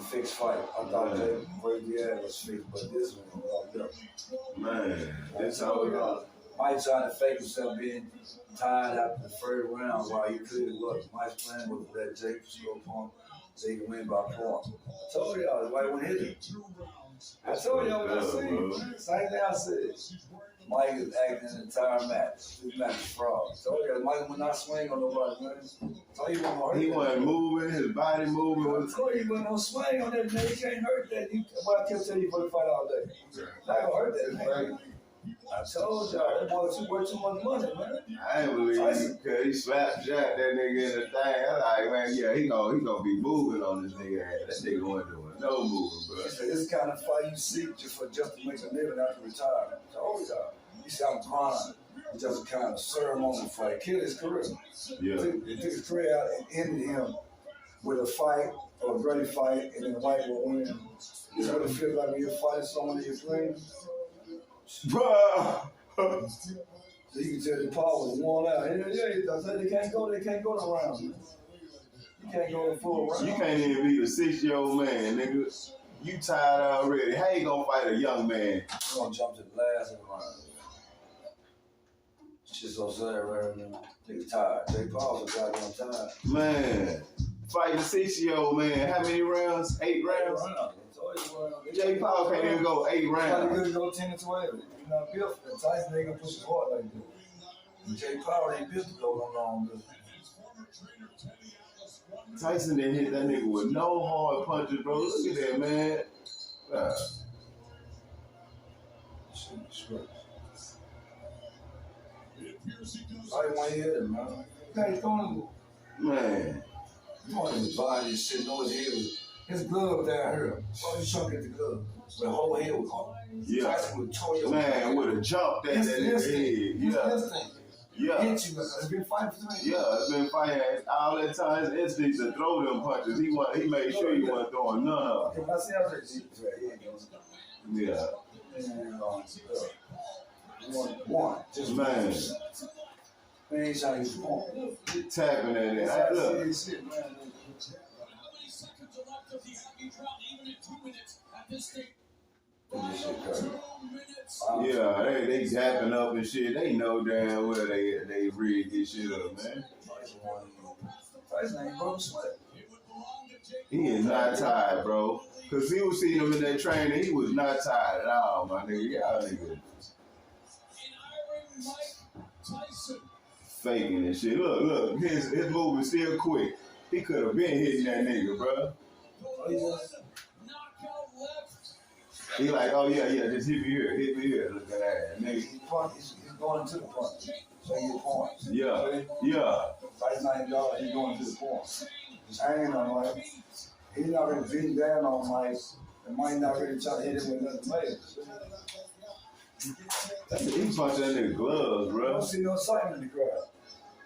fixed fight. I thought that Brady was fixed, but this one was up. Man, that's how we got. Mike tried to fake himself being tired after the first round while he clearly was. Mike's plan was to let Jake score point so he can win by point. I told y'all, the white one hit him. I told y'all what I said. Same thing I said. Mike is acting the entire match. This match is fraud. I told you, Mike would not swing on nobody, man. He wasn't moving, his body moving. I told you, he wasn't no swing on that, man. He can't hurt that. I kept telling you for the fight all day. Not gonna hurt that, man. I told y'all, that boy worth too much money, man. I ain't believe it, because he slapped Jack, that nigga in the thing. I'm like, man, yeah, he gonna be moving on this nigga ass. That nigga wasn't doing no moving, bro. He said, this kind of fight you seek just to make a living after retirement. I told y'all. He said, I'm grinding. It's just a kind of ceremonial fight. Killed his career. Yeah. They took his career out and ended him with a fight, or a great fight, and then the white will win. You know what it feels like when you're fighting someone in your dreams? Bruh. So you can tell the power was worn out. Yeah, I said they can't go the round. You can't go the full round. You can't even beat a 6-year-old man, nigga. You tired already. How you gonna fight a young man? I'm gonna jump to the last round. Shit's so sad right now. Nigga tired. Jake Paul's so goddamn tired. Man, fighting a 6-year-old man. How many rounds? 8 rounds? Jake Paul can't even go 8 rounds. He couldn't go 10 to 12. You're not built for that. Tyson ain't gonna push his heart like that. Jake Paul ain't built to go no long. Tyson didn't hit that nigga with no hard punches, bro. Look at that, man. I didn't want to hear it, man. He's going Man. He wanted his body shit, know his head was, his glove down here. So he shot at the glove. The whole head was on. Yeah. Tyson would tore your man, would have jumped that nigga's head. Yeah. Hit you, it's been fighting for 3 years. Yeah, it's been fighting all that time. His instincts to throw them punches. He made sure he wasn't throwing none of them. Okay, I see how they Yeah. One. Just man. Man, he's trying to get the point. Tapping at it. Hey, look. Yeah, they zapping up and shit. They know damn well they rigged this shit up, man. Tyson ain't broke sweat. He is not tired, bro. Cause he was seeing him in that training. He was not tired at all, my nigga. Y'all nigga. Faking and shit. Look, his movement still quick. He could have been hitting that nigga, bro. He like, oh yeah, just hit me here. Look at that, nigga. He's going to the punch. So he get points. Yeah. Tyson ain't dog, he's going to the point. He's hanging on Mike. He's not really beating down on Mike. And Mike not really trying to hit him with nothing later. He punched that nigga gloves, bro. I don't see no excitement in the crowd.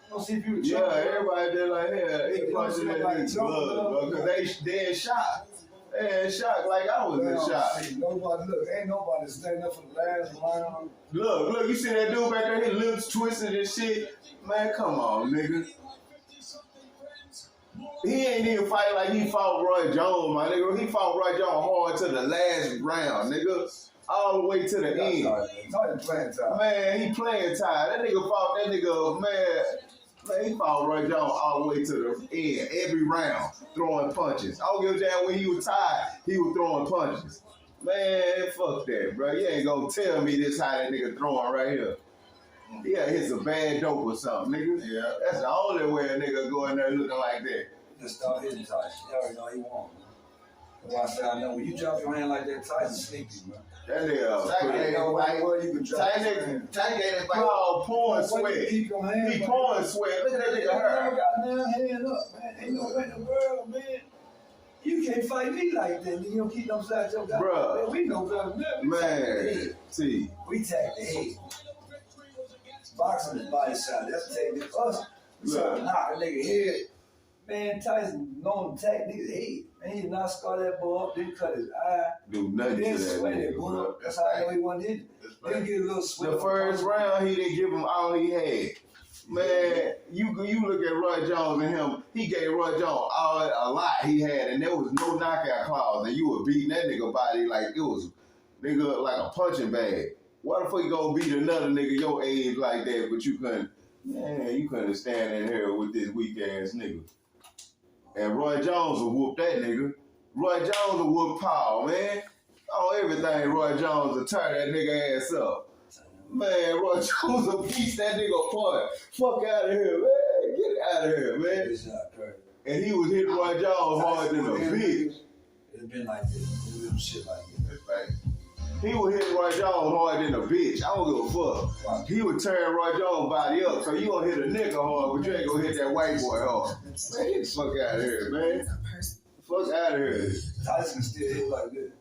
I don't see if you yeah, everybody did like that. He punching that nigga gloves, bro, because they in shock. They in shock like I was in shock. See, ain't nobody standing up for the last round. Look, you see that dude back there, his lips twisted and shit? Man, come on, nigga. He ain't even fight like he fought Roy Jones, my nigga. He fought Roy Jones hard to the last round, nigga. All the way to the end. Not playing time. Man, he playing time. That nigga fought that nigga, man, he fought Roy Jones all the way to the end, every round, throwing punches. I don't give a damn when he was tired, he was throwing punches. Man, fuck that, bro. You ain't gonna tell me this how that nigga throwing right here. Yeah, hit some bad dope or something, nigga. Yeah. That's the only way a nigga go in there looking like that. Just start hitting Tyson. You already know he won. That's why I say I know when you drop your hand like that, Tyson sneaky, man. That nigga, ain't no way you can drop Tyson pouring sweat. He pouring sweat. Look at that nigga hurt. Goddamn hand up, man. Ain't no way in the world, man. You can't fight me like that. You don't keep them sides your guy. Bruh. We know better than that. Man, see. We tag the head. Boxing is body side. That's taking us. We try to knock a nigga head. Man, Tyson known to attack niggas' head. Man, he did not scar that boy up, didn't cut his eye. Do nothing to that nigga, bro. That's how I know he wasn't hitting. Didn't get a little sweat. The first round, he didn't give him all he had. Man, you look at Roy Jones and him, he gave Roy Jones a lot he had, and there was no knockout clause, and you were beating that nigga body like it was nigga like a punching bag. Why the fuck you gonna beat another nigga your age like that, but you couldn't stand in here with this weak ass nigga. And Roy Jones will whoop that nigga. Roy Jones will whoop Paul, man. On everything, Roy Jones will turn that nigga ass up. Man, Roy Jones will beat that nigga apart. Fuck out of here, man. Get out of here, man. And he was hitting Roy Jones hard than a bitch. It's been like this. It's been shit like this. He was hitting Roy Jones hard than a bitch. I don't give a fuck. He would turn Roy Jones' body up, so you gonna hit a nigga hard, but you ain't gonna hit that white boy hard. Man, get the fuck out of here, man. Fuck out of here. Tyson still hit like this.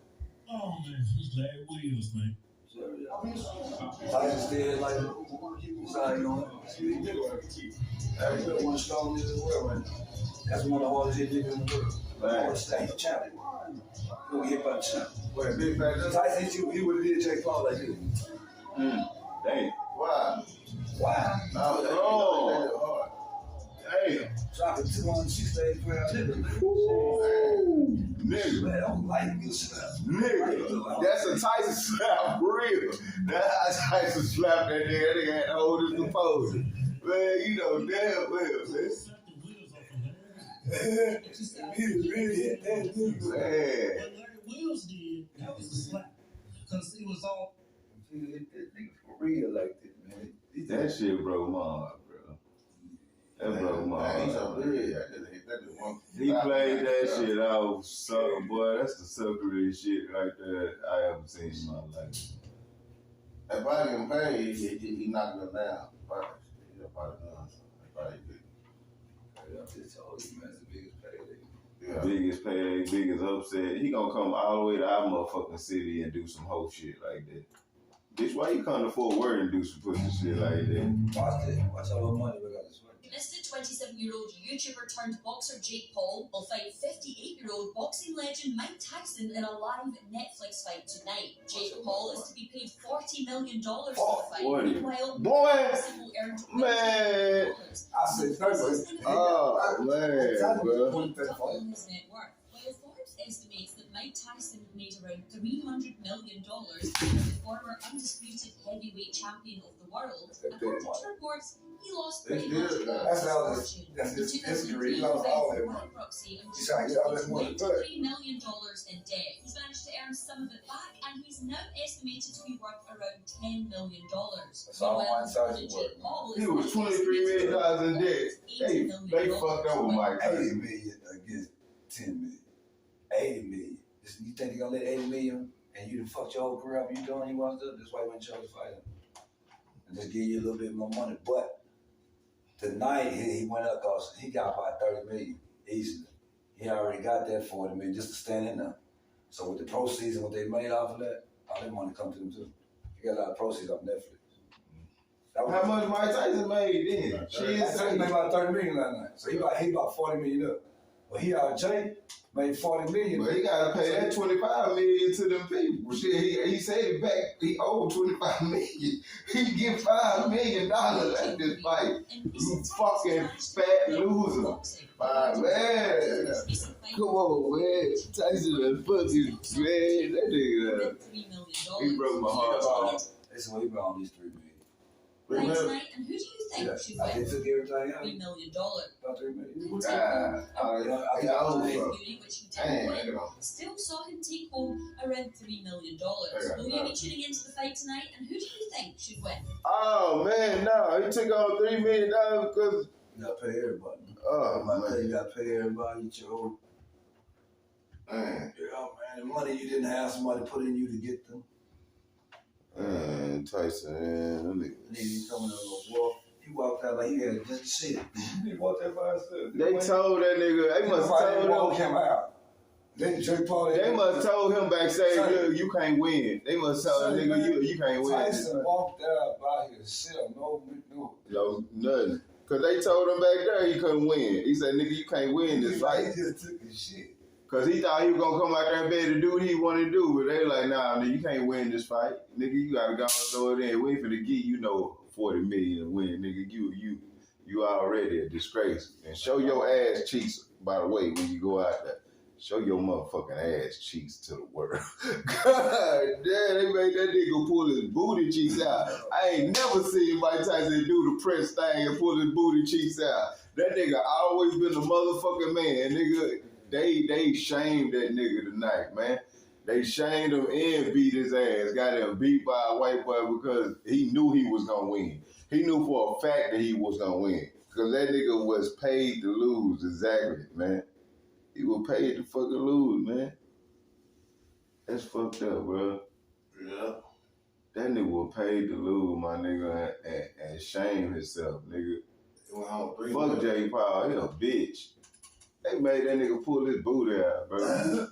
Oh man, he's glad Williams, man. Tyson still hit like this. That's how you know. Everybody one strong nigga in the world right now. That's one of the hardest hit niggas in the world. Man. He's a champion. He'll get hit by the champion. Wait, big fat. Tyson hit you, he would have did Jake Paul like this. Damn. Why? Why? Oh. Damn. Dropping 268 pounds. Nigga. Man, I don't like you slap. Nigga. That's a Tyson slap, for real. That's how Tyson slapped that nigga. That nigga had to hold his composure. Man, you know damn well, man. He really hit that nigga. Man. What Larry Wills did, that was a slap. Because it was all. He hit that nigga for real like that, man. That shit broke my heart, bro. That broke my heart. He played that shit out, so boy, that's the suckeriest shit right there I ever seen in my life. If I didn't pay, he knocked him down. Probably did. I just told you, man, it's the biggest payday. Yeah. Biggest payday, biggest upset. He gonna come all the way to our motherfucking city and do some whole shit like that. Bitch, why you come to Fort Worth and do some pussy shit like that? Watch that. Watch all the money we got this way. Listed 27-year-old YouTuber turned boxer Jake Paul will fight 58-year-old boxing legend Mike Tyson in a live Netflix fight tonight. Jake Paul is to be paid $40 million for the fight. Meanwhile, Boy, Tyson will earn $20 man. million. I said 30. Oh, man, bro. On his net worth. While Forbes estimates that Mike Tyson made around $300 million as the former undisputed heavyweight champion of the world, according to reports, he lost pretty much all That's his all fortune. that's his In history. He 2018, lost all that he money. bankruptcy and He's trying to get all that money back. $23 million in debt. He's managed to earn some of it back, and he's now estimated to be worth around $10 million. That's all Meanwhile, one side Jake of work, man. Paul He is was $23 million in debt. They fucked over Mike 80 Tyson. million against 10 million. 80 million. You think they're gonna let 80 million and you done fucked your whole career up? You doing you want to do? That's why you went to fight him. And just give you a little bit more money. But tonight he went up because he got about 30 million easily. He already got that 40 million just to stand in there. So with the proceeds and what they made off of that, all that money come to them too. He got a lot of proceeds off Netflix. How much Mike Tyson made then? He made about 30 million last night. So he about 40 million up. Well, he out of Jay made 40 million. But he gotta pay that $25 million to them people. Shit, he said it back. He owed $25 million. He get $5 million at this fight. You fucking fat loser. Man, come on, man. Tyson and pussy, man. That nigga, he broke my heart. This is what he brought on these 3 million. Tonight, and who do you think should I win took everything out. $3 million? About 3 million. Beauty, which he didn't win, still saw him take home around $3 million. Will you be tuning into the fight tonight? And who do you think should win? Oh man, no, he took on $3 million because You gotta pay everybody. man. You gotta pay everybody. Get your own. Man, Yeah, man. The money you didn't have somebody put in you to get them. man, Tyson, man, that nigga. And then he coming out of the walk. He walked out like he had just shit. He walked that by himself. They told that nigga. They must have told him. out. Then Jake Paul. They must have told him backstage, look, you can't win. They must have told Son, nigga, you can't win. Tyson walked out by himself. No. Nothing. Cause they told him back there he couldn't win. He said, nigga, you can't win this fight. He just took his shit. Cause he thought he was gonna come out there and be able to do what he wanted to do, but they like, nah, nigga, you can't win this fight. Nigga, you gotta go and throw it in. We ain't finna give you no 40 million to win, nigga. you already a disgrace. And show your ass cheeks, by the way, when you go out there. Show your motherfucking ass cheeks to the world. God damn, they made that nigga pull his booty cheeks out. I ain't never seen Mike Tyson do the press thing and pull his booty cheeks out. That nigga always been a motherfucking man, nigga. They shamed that nigga tonight, man. They shamed him and beat his ass. Got him beat by a white boy because he knew he was gonna win. He knew for a fact that he was gonna win. Because that nigga was paid to lose, exactly, man. He was paid to fucking lose, man. That's fucked up, bro. Yeah. That nigga was paid to lose, my nigga, and shame himself, nigga. Fuck J. Paul, he a bitch. They made that nigga pull his booty out, bro.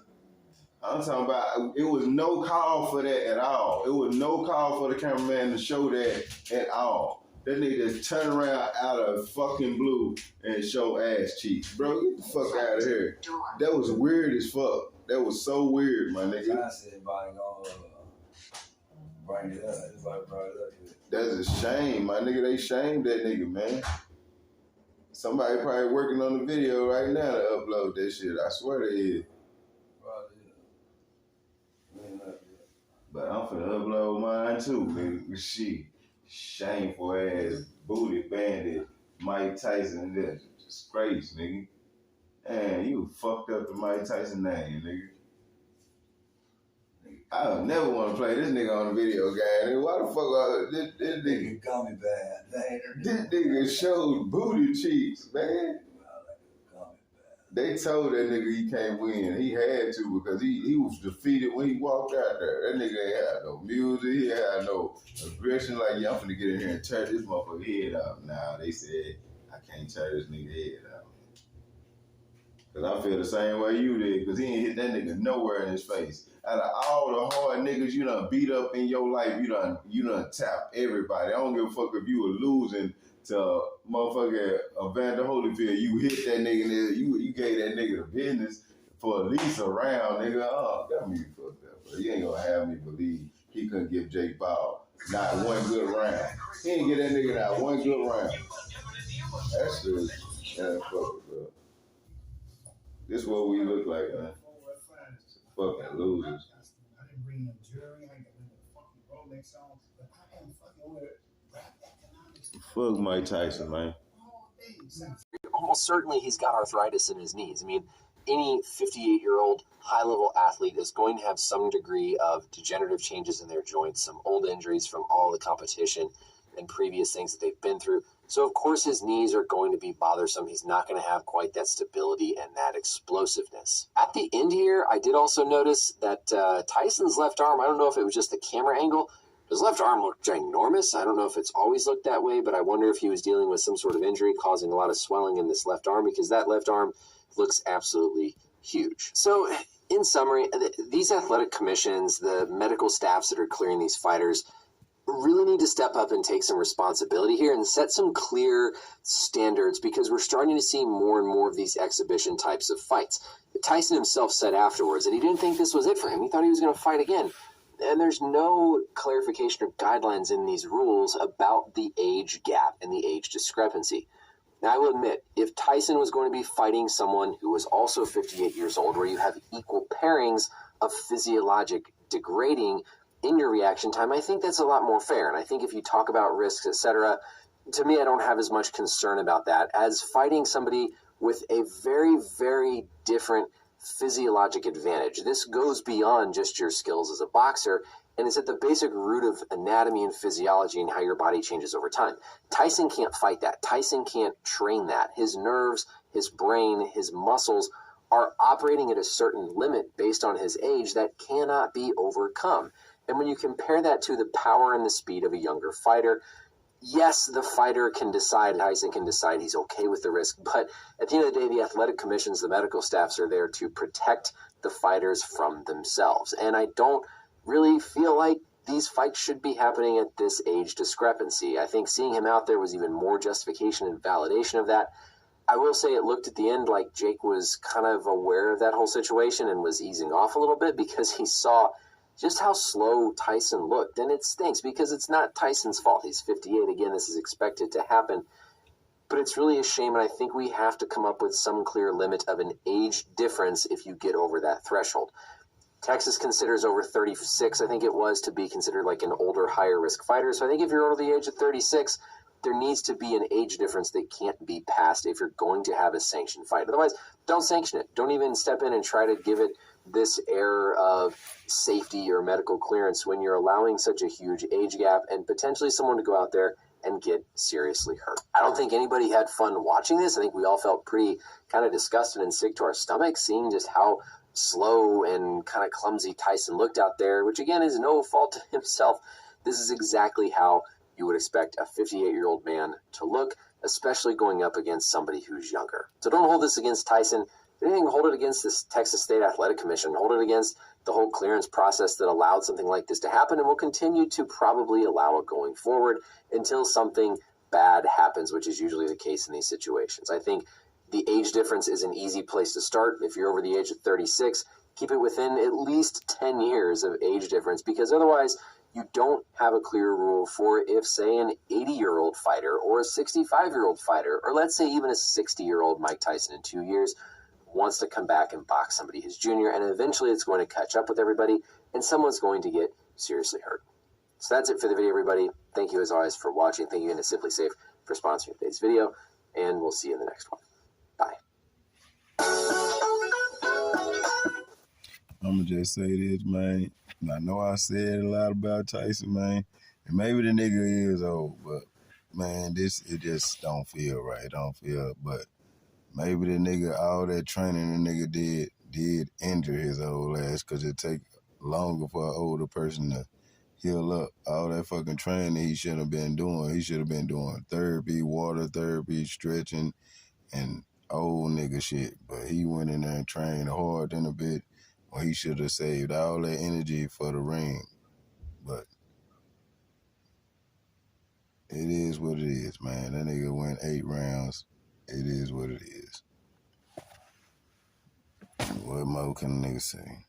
I'm talking about, it was no call for that at all. It was no call for the cameraman to show that at all. That nigga just turn around out of fucking blue and show ass cheeks. Bro, get the fuck out of here. That was weird as fuck. That was so weird, my nigga. I said everybody gonna bring it up. Everybody brought it up. That's a shame, my nigga. They shamed that nigga, man. Somebody probably working on the video right now to upload that shit. I swear they is. But I'm finna upload mine too, nigga. Shit. Shameful ass booty bandit Mike Tyson. That's a disgrace, nigga. Man, you fucked up the Mike Tyson name, nigga. I would never want to play this nigga on a video game. Nigga, why the fuck this nigga gummy bad? This nigga showed booty cheeks, man. They told that nigga he can't win. He had to because he was defeated when he walked out there. That nigga ain't had no music. He had no aggression. Like, yeah, I'm finna get in here and tear this motherfucker head out. Nah, they said, I can't tear this nigga head out. Because I feel the same way you did because he ain't hit that nigga nowhere in his face. Out of all the hard niggas you done beat up in your life, you done tap everybody. I don't give a fuck if you were losing to motherfucker Evander Holyfield. You hit that nigga, you gave that nigga the business for at least a round, nigga. Oh, got me fucked up. Bro. You ain't gonna have me believe he couldn't give Jake Paul not one good round. He ain't get that nigga not one good round. That's just, fuck it, bro. This is what we look like, man. Fucking losers. I didn't bring no jewelry, I didn't get no fucking Rolex on, but I am fucking with rap economics. Fuck Mike Tyson, man. Almost certainly he's got arthritis in his knees. I mean, any 58-year-old high-level athlete is going to have some degree of degenerative changes in their joints, some old injuries from all the competition and previous things that they've been through. So, of course, his knees are going to be bothersome. He's not going to have quite that stability and that explosiveness. At the end here, I did also notice that Tyson's left arm, I don't know if it was just the camera angle, his left arm looked ginormous. I don't know if it's always looked that way, but I wonder if he was dealing with some sort of injury causing a lot of swelling in this left arm, because that left arm looks absolutely huge. So, in summary, these athletic commissions, the medical staffs that are clearing these fighters, really need to step up and take some responsibility here and set some clear standards, because we're starting to see more and more of these exhibition types of fights. Tyson himself said afterwards that he didn't think this was it for him. He thought he was going to fight again. And there's no clarification or guidelines in these rules about the age gap and the age discrepancy. Now, I will admit, if Tyson was going to be fighting someone who was also 58 years old, where you have equal pairings of physiologic degrading in your reaction time, I think that's a lot more fair. And I think if you talk about risks, etc., to me, I don't have as much concern about that as fighting somebody with a very, very different physiologic advantage. This goes beyond just your skills as a boxer, and it's at the basic root of anatomy and physiology and how your body changes over time. Tyson can't fight that. Tyson can't train that. His nerves, his brain, his muscles are operating at a certain limit based on his age that cannot be overcome. And when you compare that to the power and the speed of a younger fighter, yes, the fighter can decide, Tyson can decide he's okay with the risk, but at the end of the day, the athletic commissions, the medical staffs are there to protect the fighters from themselves. And I don't really feel like these fights should be happening at this age discrepancy. I think seeing him out there was even more justification and validation of that. I will say it looked at the end like Jake was kind of aware of that whole situation and was easing off a little bit, because he saw just how slow Tyson looked. And it stinks because it's not Tyson's fault. He's 58. Again, this is expected to happen. but it's really a shame, and I think we have to come up with some clear limit of an age difference if you get over that threshold. Texas considers over 36, I think it was, to be considered like an older, higher-risk fighter. So I think if you're over the age of 36, there needs to be an age difference that can't be passed if you're going to have a sanctioned fight. Otherwise, don't sanction it. Don't even step in and try to give it this air of safety or medical clearance when you're allowing such a huge age gap and potentially someone to go out there and get seriously hurt. I don't think anybody had fun watching this. I think we all felt pretty kind of disgusted and sick to our stomachs seeing just how slow and kind of clumsy Tyson looked out there, which again is no fault of himself. This is exactly how you would expect a 58-year-old man to look, especially going up against somebody who's younger. So don't hold this against Tyson. If anything, hold it against this Texas State Athletic Commission. Hold it against the whole clearance process that allowed something like this to happen and will continue to probably allow it going forward until something bad happens, which is usually the case in these situations. I think the age difference is an easy place to start. If you're over the age of 36, keep it within at least 10 years of age difference, because otherwise you don't have a clear rule for if, say, an 80-year-old fighter or a 65-year-old fighter, or let's say even a 60-year-old Mike Tyson in 2 years, wants to come back and box somebody who's junior, and eventually it's going to catch up with everybody, and someone's going to get seriously hurt. So that's it for the video, everybody. Thank you, as always, for watching. Thank you again to Simply Safe for sponsoring today's video, and we'll see you in the next one. Bye. I'ma just say this, man. I know I said a lot about Tyson, man, and maybe the nigga is old, but man, it just don't feel right. It don't feel, but maybe the nigga, all that training the nigga did injure his old ass, because it take longer for an older person to heal up. All that fucking training he should have been doing. He should have been doing therapy, water therapy, stretching, and old nigga shit. But he went in there and trained hard in a bit when he should have saved all that energy for the ring. But it is what it is, man. That nigga went 8 rounds. It is what it is. What more can a nigga say?